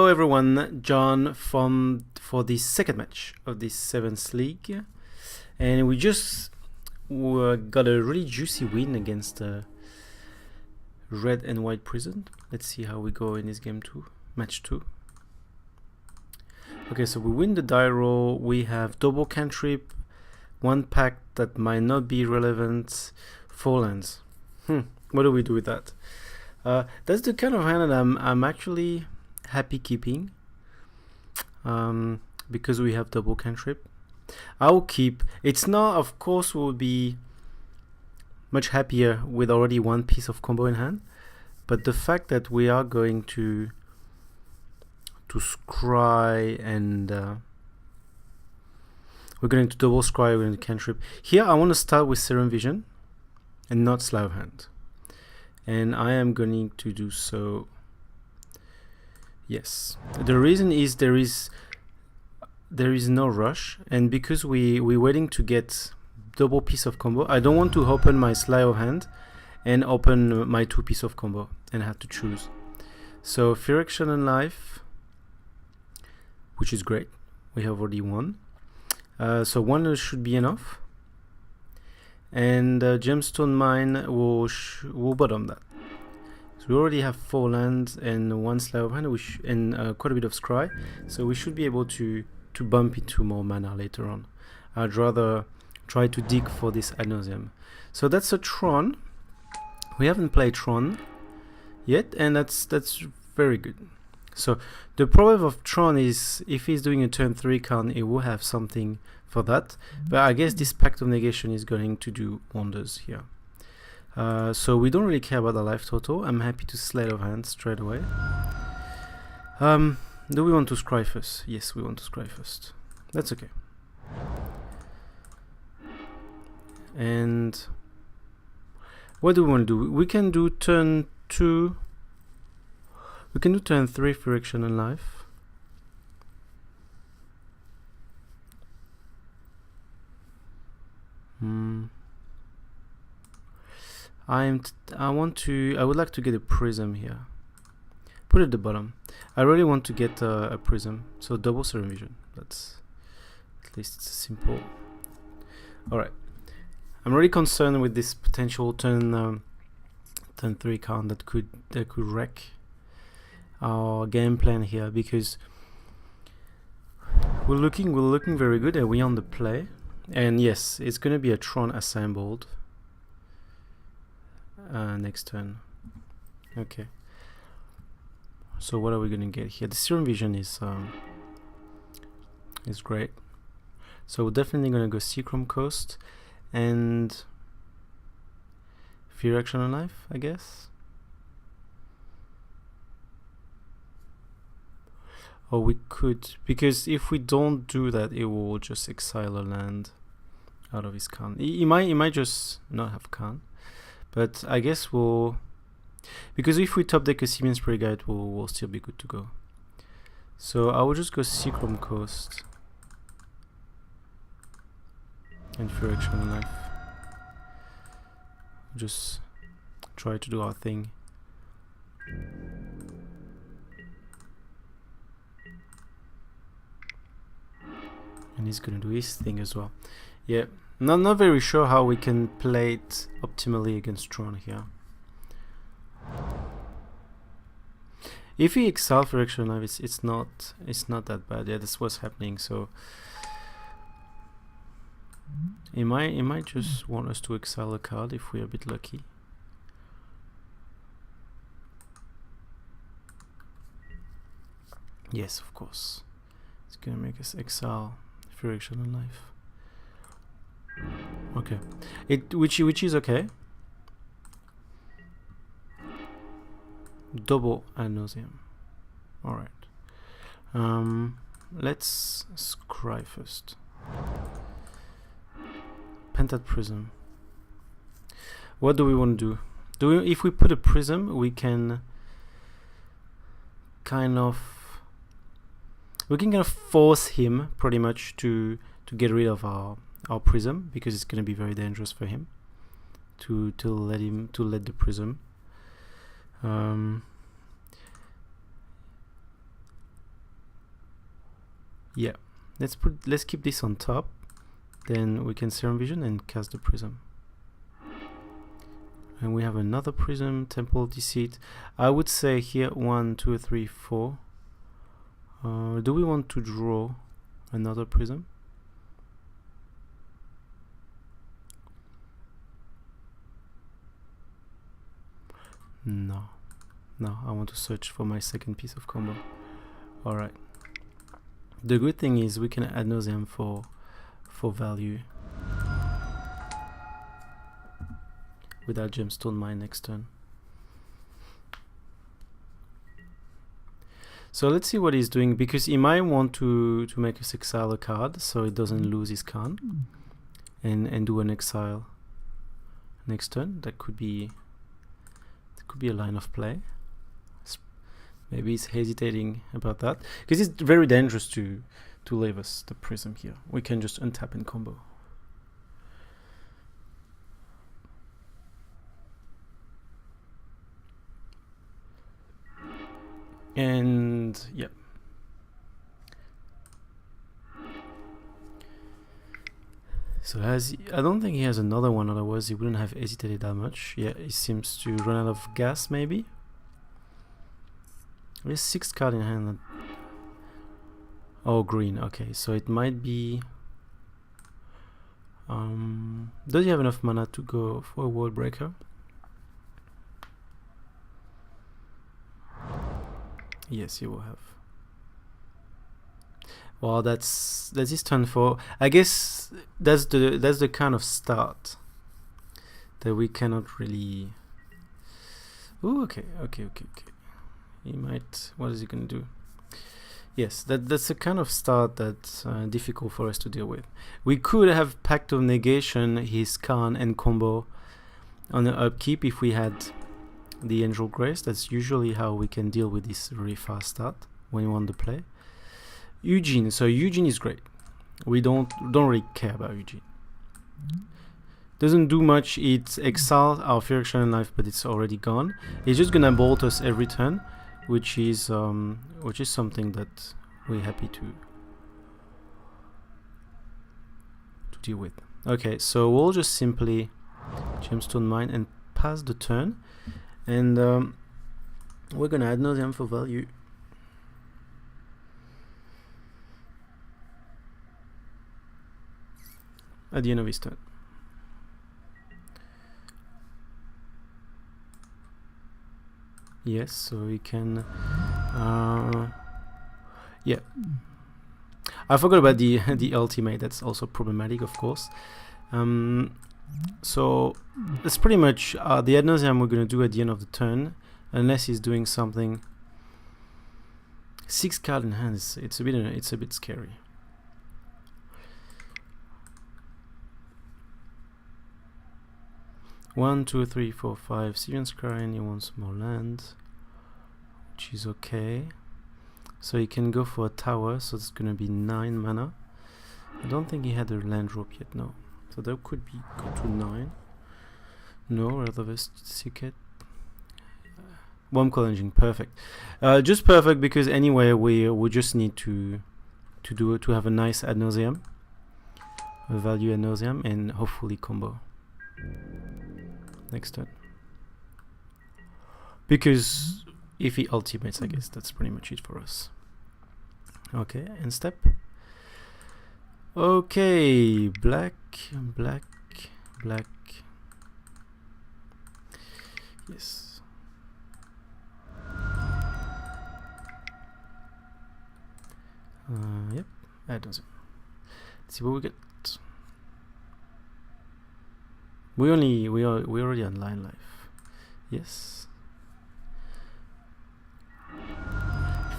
Hello everyone, John for the second match of this 7th league, and we just got a really juicy win against Red and White Prison. Let's see how we go in this game 2, match 2. Okay, so we win the die roll, we have double cantrip, one pack that might not be relevant, 4 lands. What do we do with that? That's the kind of hand that I'm actually happy keeping, because we have double cantrip. I'll keep. It's not, of course, we'll be much happier with already one piece of combo in hand, but the fact that we are going to scry and we're going to double scry, we're going to cantrip. Here I want to start with Serum Vision and not Sleight of Hand, and I am going to do so. Yes, the reason is there is no rush, and because we're waiting to get double piece of combo, I don't want to open my Sleight of Hand and open my 2 piece of combo and have to choose. So Fear Action and Life, which is great, we have already won. So 1 should be enough, and Gemstone Mine will bottom that. So we already have 4 lands and 1 Sleight of Hand, and quite a bit of scry, so we should be able to bump into more mana later on. I'd rather try to dig for this Ad Nauseam. So that's a Tron. We haven't played Tron yet, and that's very good. So the problem of Tron is if he's doing a turn 3 count, he will have something for that, but I guess this Pact of Negation is going to do wonders here. So we don't really care about the life total. I'm happy to Sleight of Hand straight away. Do we want to scry first? Yes, we want to scry first. That's okay. And what do we want to do? We can do turn 2. We can do turn 3 Fear Action and Life. I would like to get a prism here. Put it at the bottom. I really want to get a prism. So double Serum Vision. That's at least simple. Alright. I'm really concerned with this potential turn 3 count that could wreck our game plan here, because we're looking very good and we're on the play. And yes, it's gonna be a Tron assembled next turn. Okay. So what are we gonna get here? The Serum Vision is great. So we're definitely gonna go Seachrome Coast and Fear Action and Life, I guess. Or we could, because if we don't do that, it will just exile a land out of his count. He might just not have count, but I guess we'll, because if we top deck a Simian Spirit Guide, we'll still be good to go. So I will just go Seachrome Coast and Fear Action and Life. Just try to do our thing. And he's gonna do his thing as well. Yeah, not very sure how we can play it optimally against Tron here. If he exiles Fear Action and Life, it's not that bad. Yeah, that's what's happening. So he might just want us to exile a card if we're a bit lucky. Yes, of course. It's gonna make us exile Fear Action and Life. Okay, which is okay. Double Ad Nauseam. All right. Let's scry first. Pentat Prism. What do we want to do? If we put a prism, we can kind of force him pretty much to get rid of our prism, because it's going to be very dangerous for him to let the prism. Yeah, let's keep this on top. Then we can Serum Vision and cast the Prism. And we have another Prism, Temple Deceit. I would say here 1, 2, 3, 4. Do we want to draw another Prism? No, I want to search for my second piece of combo. Alright. The good thing is we can Ad Nauseam for value without Gemstone Mine next turn. So let's see what he's doing, because he might want to make us exile a card so it doesn't lose his Khan and do an exile next turn. That could be a line of play. Maybe he's hesitating about that because it's very dangerous to leave us the Prism here. We can just untap and combo. And yeah. So I don't think he has another one, otherwise he wouldn't have hesitated that much. Yeah, he seems to run out of gas maybe. He has 6 cards in hand. Oh, green. Okay, so it might be. Does he have enough mana to go for a World Breaker? Yes, he will have. Well, that's his turn for. I guess that's the kind of start that we cannot really. Ooh, okay. He might. What is he gonna do? Yes, that's the kind of start that's difficult for us to deal with. We could have Pact of Negation, his Khan and combo on the upkeep if we had the Angel Grace. That's usually how we can deal with this really fast start when we want to play. Eugene. So Eugene is great. We don't really care about Eugene. Doesn't do much. It exiles our Fear Action and Life, but it's already gone. It's just gonna bolt us every turn, which is something that we're happy to deal with. Okay, so we'll just simply Gemstone Mine and pass the turn, and we're gonna Ad Nauseam for value. At the end of his turn. Yes, so we can. Yeah, I forgot about the ultimate. That's also problematic, of course. So that's pretty much the Ad Nauseam we're gonna do at the end of the turn, unless he's doing something. 6 cards in hand. It's a bit scary. One, 2, 3, 4, 5. Syrian Scrying, he wants more land, which is okay. So he can go for a tower, so it's gonna be 9 mana. I don't think he had a land drop yet, no. So that could be go to 9. No, rather Vest Secret. Wormcoil Engine, perfect. Just perfect because anyway we just need to have a nice Ad Nauseam, a value Ad Nauseam, and hopefully combo next turn. Because if he ultimates, I guess that's pretty much it for us. Okay, end step. Okay, black. Yes. Yep, that does it. Let's see what we get. We already on line life. Yes.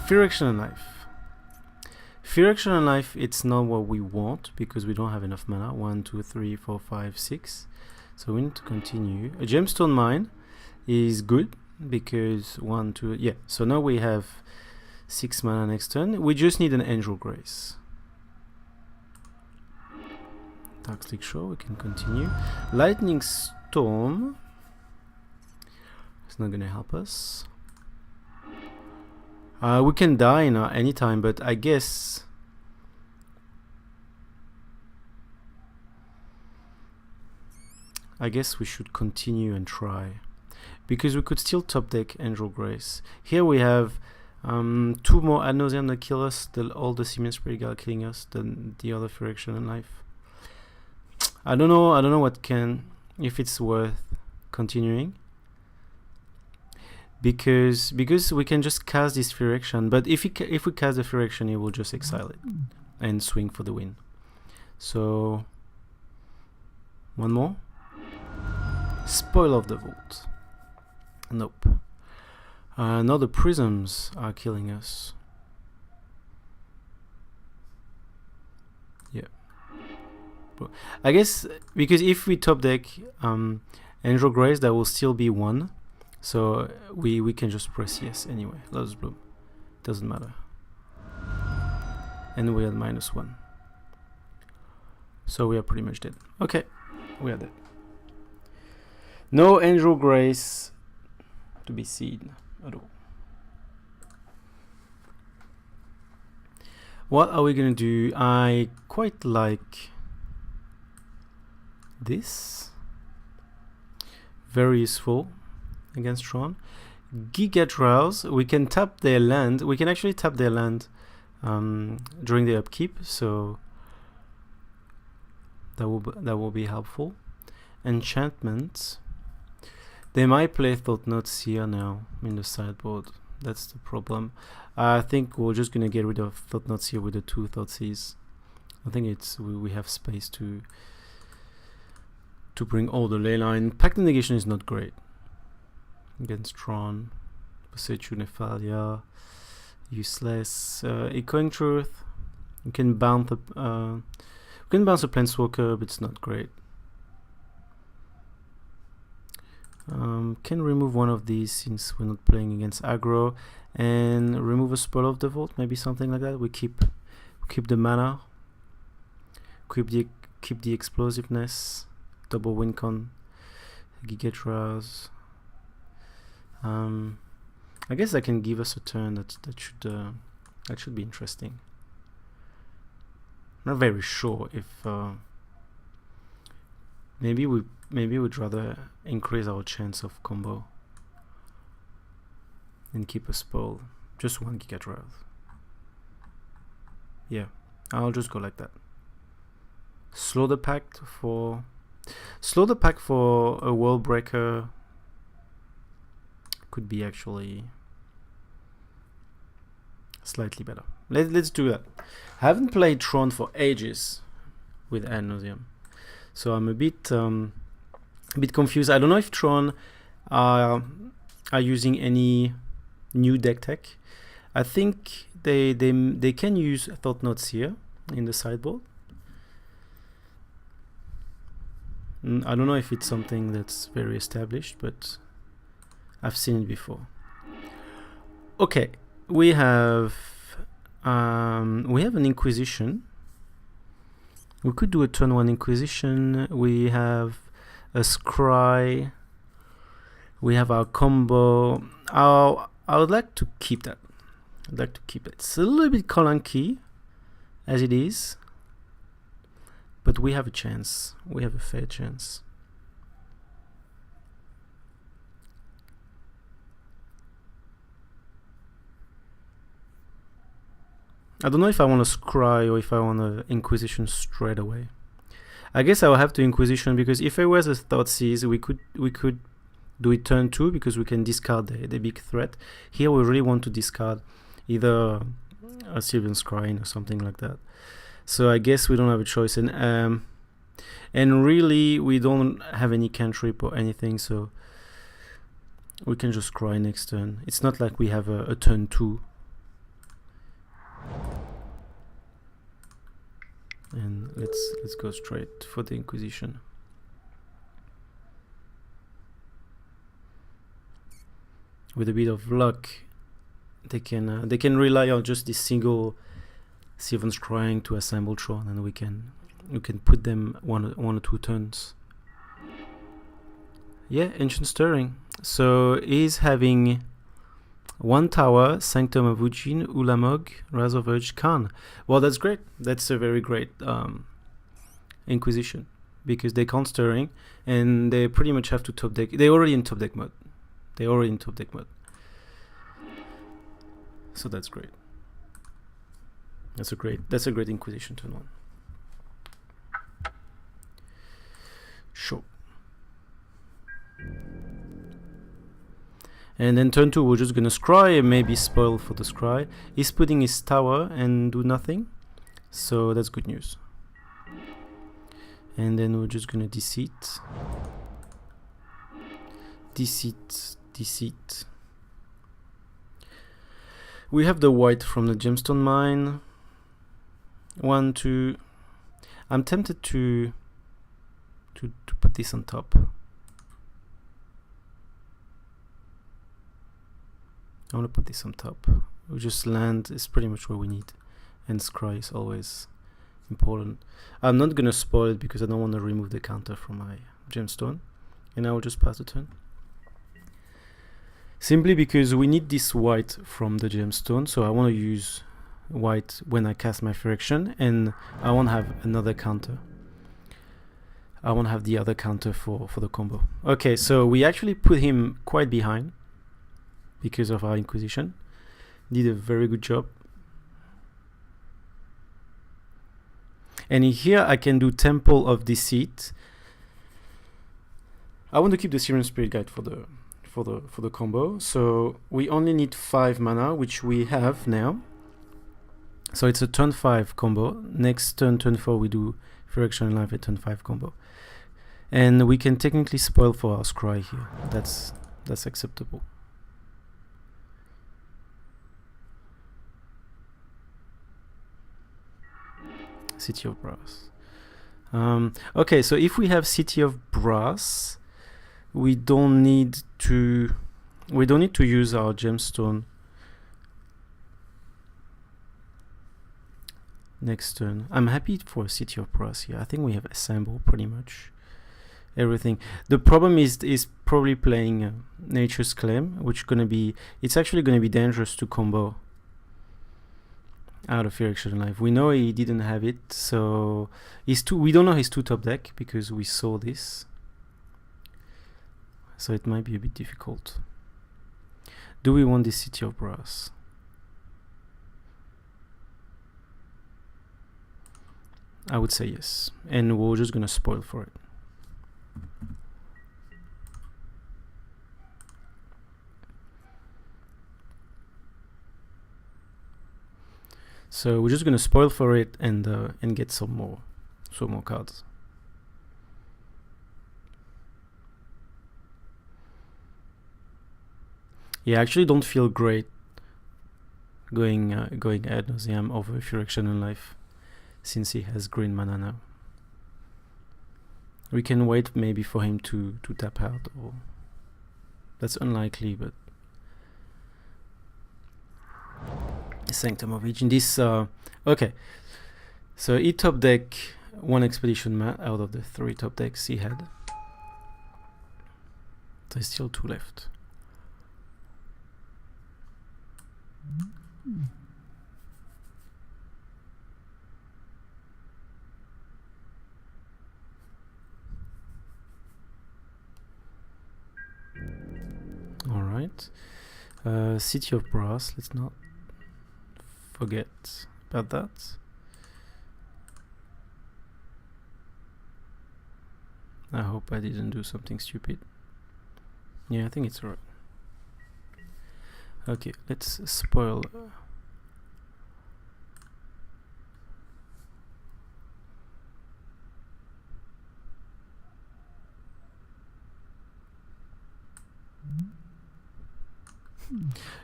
Fear Action and Life. Fear Action and Life, it's not what we want because we don't have enough mana. 1, 2, 3, 4, 5, 6. So we need to continue. A Gemstone Mine is good because 1, 2, yeah. So now we have 6 mana next turn. We just need an Angel Grace. Darkslick Show, we can continue. Lightning Storm. It's not gonna help us. We can die anytime, but I guess I guess we should continue and try, because we could still top deck Angel Grace. Here we have 2 more Ad Nauseam that kill us, all the Simian Spirit Guard killing us, than the other Furiction and Life. I don't know if it's worth continuing, because we can just cast this Furiction, but if we cast the Furiction, it will just exile it and swing for the win. So one more. Spoil of the Vault. Nope. Now the prisms are killing us. Yeah. I guess because if we top deck Angel Grace, that will still be 1. So we can just press yes anyway. Lotus Bloom. Doesn't matter. And we are -1. So we are pretty much dead. Okay. We are dead. No Angel Grace to be seen at all. What are we gonna do? I quite like this. Very useful against Tron. Gigadraws, we can tap their land. We can actually tap their land during the upkeep, so that will be helpful. Enchantment. They might play Thought Knots here now in the sideboard. That's the problem. I think we're just gonna get rid of Thought Knots here with the 2 Thoughtseize. I think we have space to bring all the leyline. Pact of Negation is not great against Tron. Poseidon Nephalia, useless. Echoing Truth. You can bounce a Planeswalker, but it's not great. Can remove one of these since we're not playing against aggro, and remove a Spoil of the Vault, maybe something like that. We keep the mana, keep the explosiveness, double win con, Gigadraws. I guess that can give us a turn that should be interesting. Not very sure if maybe we'd rather increase our chance of combo and keep a spoil. Just 1 Gigadraws. Yeah, I'll just go like that. Slow the pack for a World Breaker could be actually slightly better. Let's do that. I haven't played Tron for ages with Ad Nauseam, so I'm a bit confused. I don't know if Tron are using any new deck tech. I think they can use Thought Knots here in the sideboard. I don't know if it's something that's very established, but I've seen it before. Okay, we have an Inquisition. We could do a turn 1 Inquisition. We have a Scry. We have our combo. I would like to keep that. I'd like to keep it. It's a little bit clunky as it is, but we have a chance. We have a fair chance. I don't know if I want to Scry or if I want to Inquisition straight away. I guess I will have to Inquisition, because if it was a Thoughtseize, we could do it turn 2 because we can discard the big threat. Here we really want to discard either a Sylvan Scrying or something like that. So I guess we don't have a choice, and really we don't have any cantrip or anything, so we can just Scry next turn. It's not like we have a turn 2. And let's go straight for the Inquisition. With a bit of luck, they can rely on just this single Sylvan Scrying to assemble Tron, and we can put them one or two turns. Yeah, Ancient Stirring. So he's having 1 tower, Sanctum of Ujin, Ulamog, Rise of Urge, Khan. Well, that's great. That's a very great Inquisition. because they can't stirring, and they pretty much have to top deck. They're already in top deck mode. So that's great. That's a great Inquisition turn one. Sure. And then turn two, we're just gonna scry and maybe spoil for the scry. He's putting his tower and do nothing, so that's good news. And then we're just gonna deceit. We have the white from the gemstone mine. 1, 2. I'm tempted to put this on top. I want to put this on top. We just land is pretty much what we need, and scry is always important. I'm not gonna spoil it because I don't want to remove the counter from my gemstone, and I will just pass the turn. Simply because we need this white from the gemstone, so I want to use white when I cast my Phyrexian, and I won't have another counter. I won't have the other counter for the combo. Okay, so we actually put him quite behind because of our Inquisition. Did a very good job. And here I can do Temple of Deceit. I want to keep the Syrian Spirit Guide for the combo. So we only need 5 mana, which we have now. So it's a turn 5 combo. Next turn 4, we do Phyrexian Life at turn 5 combo. And we can technically spoil for our scry here. That's acceptable. City of Brass. Okay, so if we have City of Brass, we don't need to use our gemstone next turn. I'm happy for City of Brass here. I think we have assembled pretty much everything. The problem is probably playing Nature's Claim, which it's actually gonna be dangerous to combo out of Phyrexian Life. We know he didn't have it, so we don't know his 2 top deck because we saw this. So it might be a bit difficult. Do we want this City of Brass? I would say yes. And we're just gonna spoil for it. So we're just gonna spoil for it and get some more cards. Yeah, I actually don't feel great going Ad Nauseam over Phyrexian Life since he has green mana now. We can wait maybe for him to tap out, or that's unlikely, but Sanctum of Age in this. Okay, so he top deck 1 expedition mat out of the 3 top decks he had. There's still 2 left. All right, City of Brass. Let's not forget about that. I hope I didn't do something stupid. Yeah, I think it's alright. Okay, let's spoil.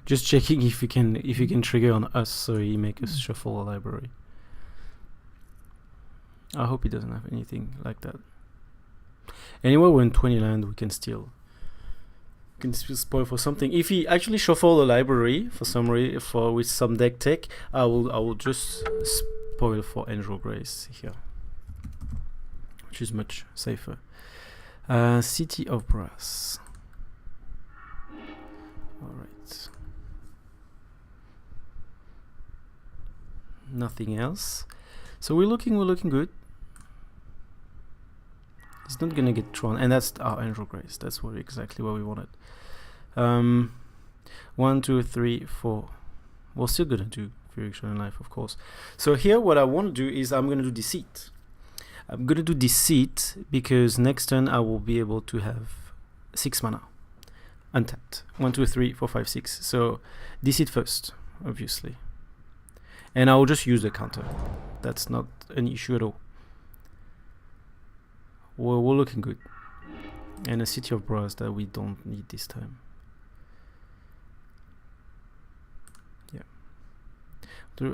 Just checking if you can trigger on us, so he make us shuffle a library. I hope he doesn't have anything like that. Anyway, we're in 20 land. We can still spoil for something. If he actually shuffle the library for some with some deck tech, I will just spoil for Angel Grace here, which is much safer. City of Brass. All right. Nothing else. So we're looking good. He's not gonna get Tron, and that's our Angel Grace. That's exactly what we wanted. 1, 2, 3, 4. We're still gonna do Fear, Action, and Life, of course. So here, what I want to do is I'm gonna do Deceit. I'm gonna do Deceit because next turn I will be able to have 6 mana untapped. 1, 2, 3, 4, 5, 6. So Deceit first, obviously, and I will just use the counter. That's not an issue at all. We're looking good, and a City of Brass that we don't need this time. Yeah.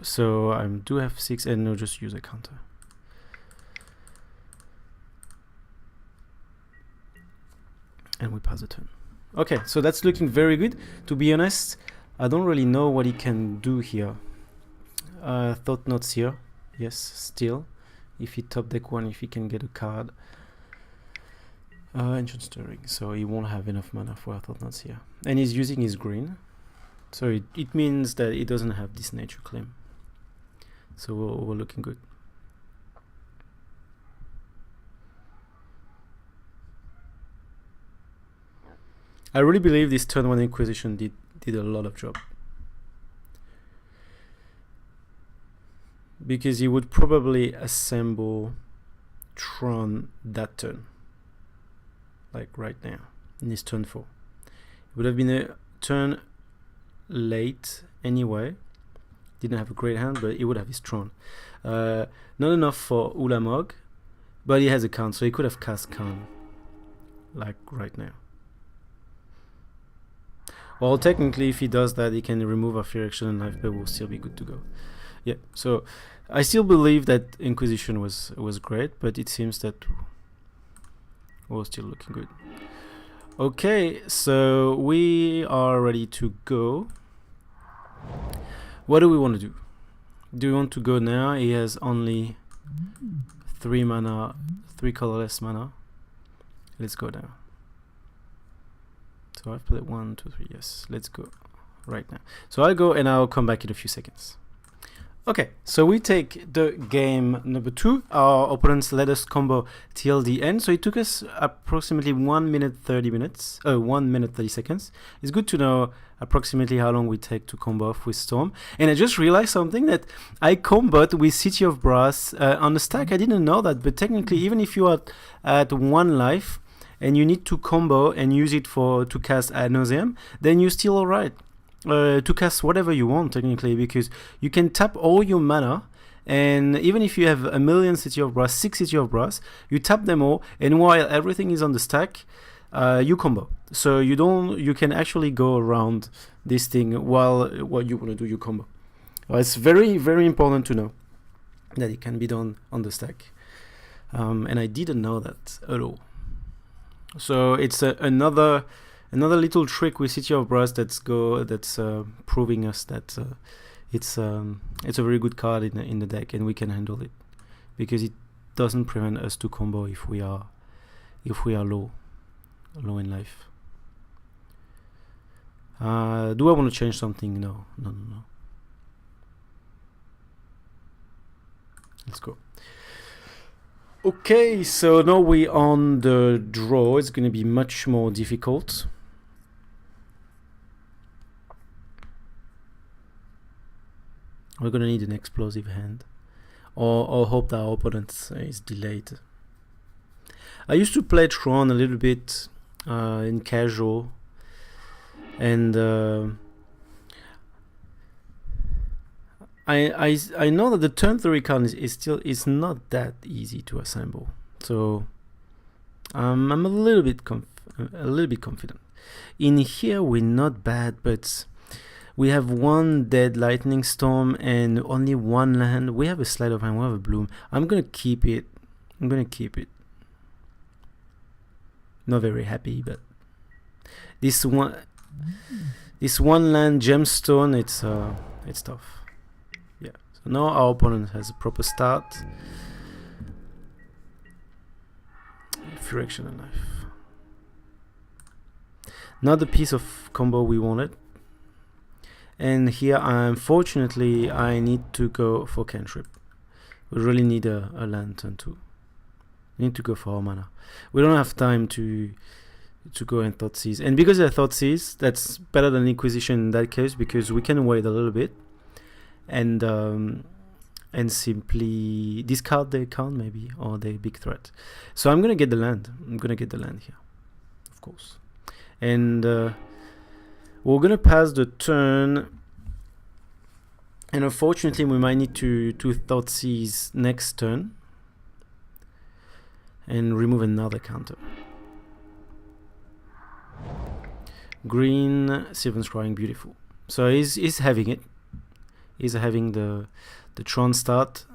So I do have 6, and no, just use a counter. And we pass the turn. Okay, so that's looking very good. To be honest, I don't really know what he can do here. Thought Knot's here. Yes, still. If he top deck 1, if he can get a card. Ancient Stirring, so he won't have enough mana for Thought Knot's here. And he's using his green. So it means that he doesn't have this nature claim. So we're looking good. I really believe this turn 1 Inquisition did a lot of job. Because he would probably assemble Tron that turn. Like right now, in his turn 4. It would have been a turn late anyway. Didn't have a great hand, but he would have his Tron. Not enough for Ulamog, but he has a count, so he could have cast Khan. Like right now. Well, technically, if he does that, he can remove our Fear, Action, and Life, but we'll still be good to go. Yeah, so I still believe that Inquisition was great, but it seems that we're still looking good. Okay, so we are ready to go. What do we want to do? Do we want to go now? He has only 3 mana, 3 colorless mana. Let's go now. So I've played 1, 2, 3. Yes, let's go right now. So I'll go and I'll come back in a few seconds. Okay, so we take the game number 2. Our opponents let us combo till the end. So it took us approximately 1 minute 30 minutes. 1 minute 30 seconds. It's good to know approximately how long we take to combo off with Storm. And I just realized something, that I comboed with City of Brass on the stack. I didn't know that, but technically, even if you are at 1 life and you need to combo and use it to cast Ad Nauseam, then you're still alright. To cast whatever you want, technically, because you can tap all your mana, and even if you have a million City of Brass, 6 City of Brass, you tap them all, and while everything is on the stack, you combo. So you can actually go around this thing while what you want to do, you combo. It's very, very important to know that it can be done on the stack, and I didn't know that at all. So it's another little trick with City of Brass that's proving us that it's a very good card in the deck, and we can handle it because it doesn't prevent us to combo if we are low in life. Do I want to change something? No. Let's go. Okay, so now we're on the draw. It's going to be much more difficult. We're going to need an explosive hand, or hope that our opponent is delayed. I used to play Tron a little bit in casual, and I know that the turn 3 card is not that easy to assemble, so I'm a little bit confident. In here we're not bad, but we have 1 dead lightning storm and only 1 land. We have a sleight of hand. We have a bloom. I'm gonna keep it. Not very happy, but this one land gemstone, it's tough. Yeah. So now our opponent has a proper start. Fear, Action, and Life. Not the piece of combo we wanted. And here, unfortunately, I need to go for cantrip. We really need a land turn 2. We need to go for our mana. We don't have time to go and Thoughtseize. And because they're Thoughtseize, that's better than Inquisition in that case, because we can wait a little bit and simply discard their count maybe, or their big threat. So I'm gonna get the land. I'm gonna get the land here, of course. And we're gonna pass the turn. And unfortunately, we might need to Thoughtseize next turn and remove another counter. Green, Sylvan Scrying, beautiful. So he's having it. He's having the Tron start.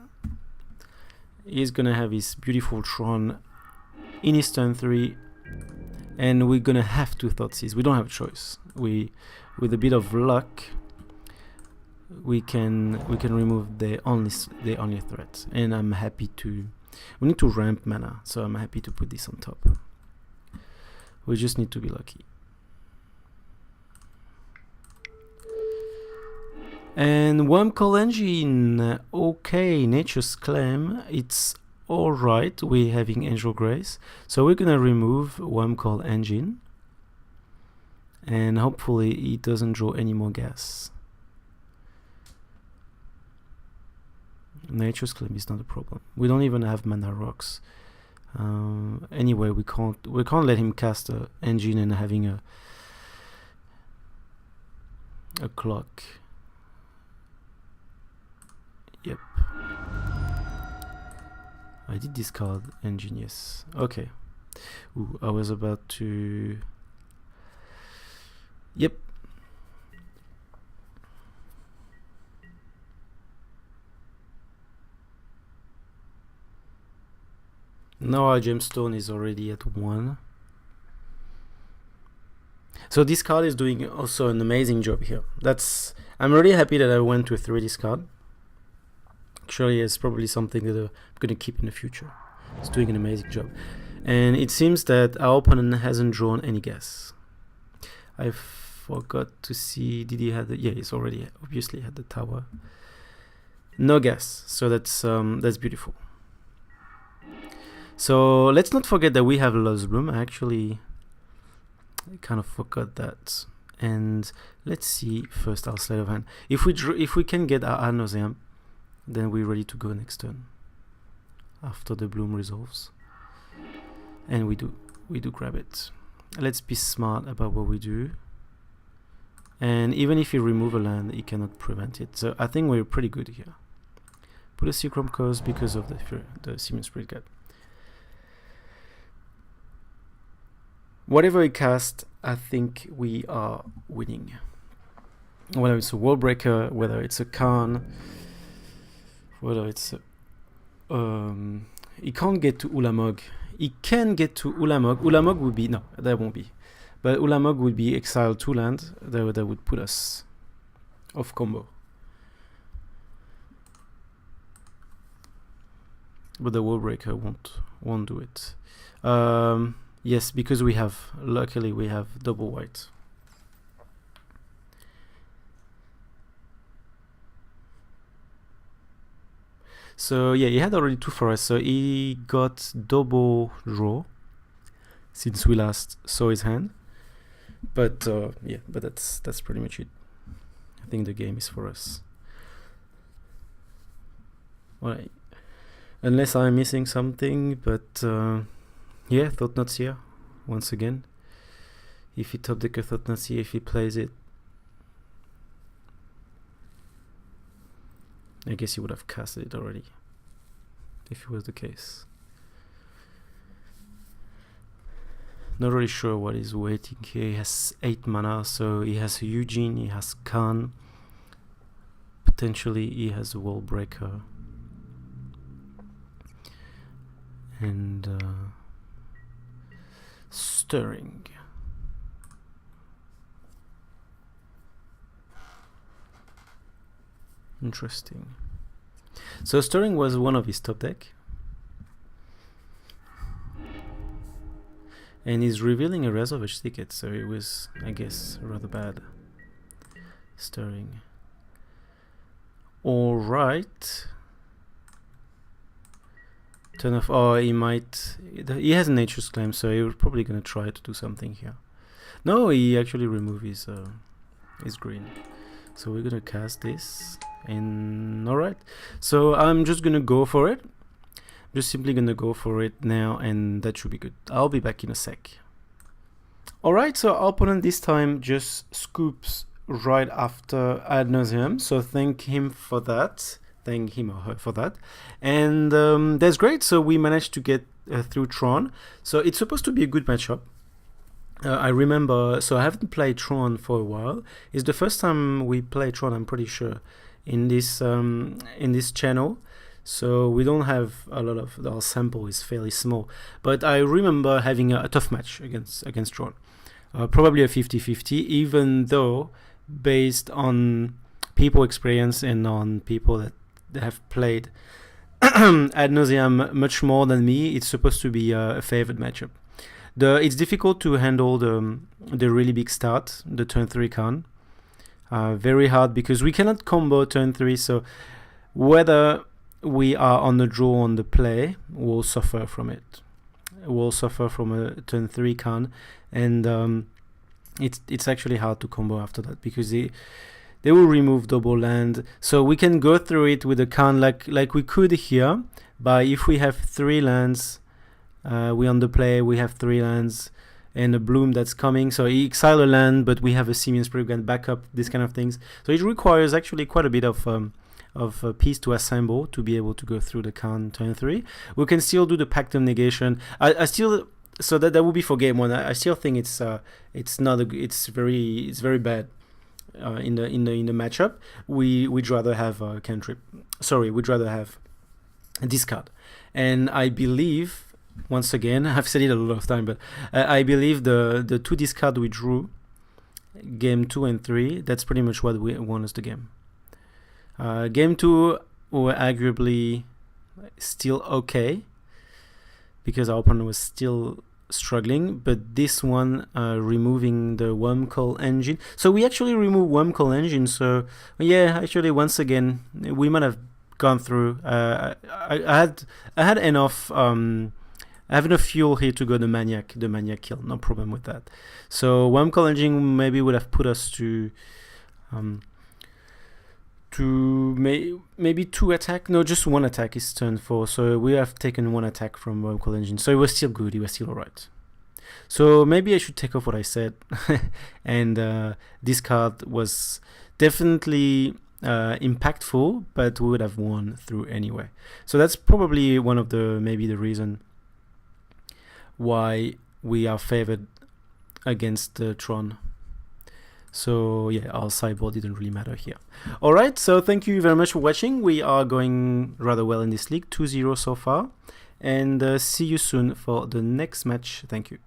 He's gonna have his beautiful Tron in his turn 3, and we're gonna have to Thoughtseize. We don't have a choice. With a bit of luck, we can remove the only threat, and I'm happy to. We need to ramp mana, so I'm happy to put this on top. We just need to be lucky. And Wormcall Engine, okay, Nature's Claim, it's alright. We're having Angel Grace, so we're gonna remove Wormcall Engine, and hopefully it doesn't draw any more gas. Nature's Claim is not a problem. We don't even have mana rocks. Anyway, we can't let him cast a engine and having a clock. Yep. I did discard engine, yes. Okay. Ooh, I was about to. Yep. Now our gemstone is already at 1. So this card is doing also an amazing job here. I'm really happy that I went to a 3 discard. Actually, it's probably something that I'm gonna keep in the future. It's doing an amazing job. And it seems that our opponent hasn't drawn any gas. I forgot to see, did he have the, yeah, he's already obviously had the tower. No gas, so that's beautiful. So let's not forget that we have Lost Bloom. I actually kind of forgot that. And let's see first our sleight of hand. If we can get our Ad Nauseam, then we're ready to go next turn. After the bloom resolves, and we do grab it. Let's be smart about what we do. And even if you remove a land, you cannot prevent it. So I think we're pretty good here. Put a Seachrome Curse because of the Simian Spirit Guide. Whatever we cast, I think we are winning. Whether it's a Wall Breaker, whether it's a Khan, whether it's a, he can't get to Ulamog. He can get to Ulamog. Ulamog would be, no, that won't be. But Ulamog would be exiled 2 land. That would put us off combo. But the Wall Breaker won't do it. Yes, because luckily we have double white. So yeah, he had already 2 forests, so he got double draw since we last saw his hand. But yeah, but that's pretty much it. I think the game is for us. Well, unless I'm missing something, but yeah, Thought-Knot's here once again. If he top deck a Thought-Knot's here, if he plays it, I guess he would have casted it already, if it was the case. Not really sure what he's waiting here. He has 8 mana, so he has Eugene, he has Khan. Potentially he has a Wall Breaker. And Stirring. Interesting. So Stirring was one of his top deck. And he's revealing a Razorfish ticket, so it was, I guess, rather bad. Stirring. Alright. Turn off. Oh, he might. He has a nature's claim, so he's probably gonna try to do something here. No, he actually removed his green. So we're gonna cast this, and alright. So I'm just gonna go for it. Just simply gonna go for it now, and that should be good. I'll be back in a sec. Alright, so our opponent this time just scoops right after Ad Nauseam, so thank him for that. Thank him or her for that. And that's great, so we managed to get through Tron. So it's supposed to be a good matchup. I remember, so I haven't played Tron for a while. It's the first time we play Tron, I'm pretty sure, in this channel. So we don't have a lot of, our sample is fairly small. But I remember having a tough match against Tron. Probably a 50-50, even though based on people experience and on people that have played Ad Nauseam much more than me, it's supposed to be a favored matchup. It's difficult to handle the really big start, the turn 3 con. Very hard because we cannot combo turn 3, so whether we are on the draw or on the play, we'll suffer from it. We'll suffer from a turn 3 con, and it's actually hard to combo after that because they will remove double land. So we can go through it with a con like we could here, but if we have 3 lands, we on the play, we have 3 lands and a bloom that's coming, so he exile a land, but we have a Simian Spirit Guide backup, these kind of things. So it requires actually quite a bit of piece to assemble to be able to go through the con turn 3. We can still do the Pact of Negation. I still, so that will be for game 1. I still think it's not it's very bad in the matchup. We'd rather have a cantrip. Sorry, we'd rather have a discard. And I believe, once again, I've said it a lot of time, but I believe the 2 discard we drew game 2 and 3, that's pretty much what we won as the game. Game 2 were arguably still okay because our opponent was still struggling, but this one removing the Wormcoil engine. So we actually removed Wormcoil engine, so yeah, actually once again we might have gone through. I had enough I have enough fuel here to go the maniac kill, no problem with that. So Wormcoil engine maybe would have put us to maybe 2 attack. No, just 1 attack is turn 4. So we have taken 1 attack from Wormcoil engine. So it was still good. It was still alright. So maybe I should take off what I said. And this card was definitely impactful, but we would have won through anyway. So that's probably one of maybe the reason why we are favored against Tron. So yeah, our sideboard didn't really matter here. Alright, so thank you very much for watching. We are going rather well in this league, 2-0 so far. And see you soon for the next match. Thank you.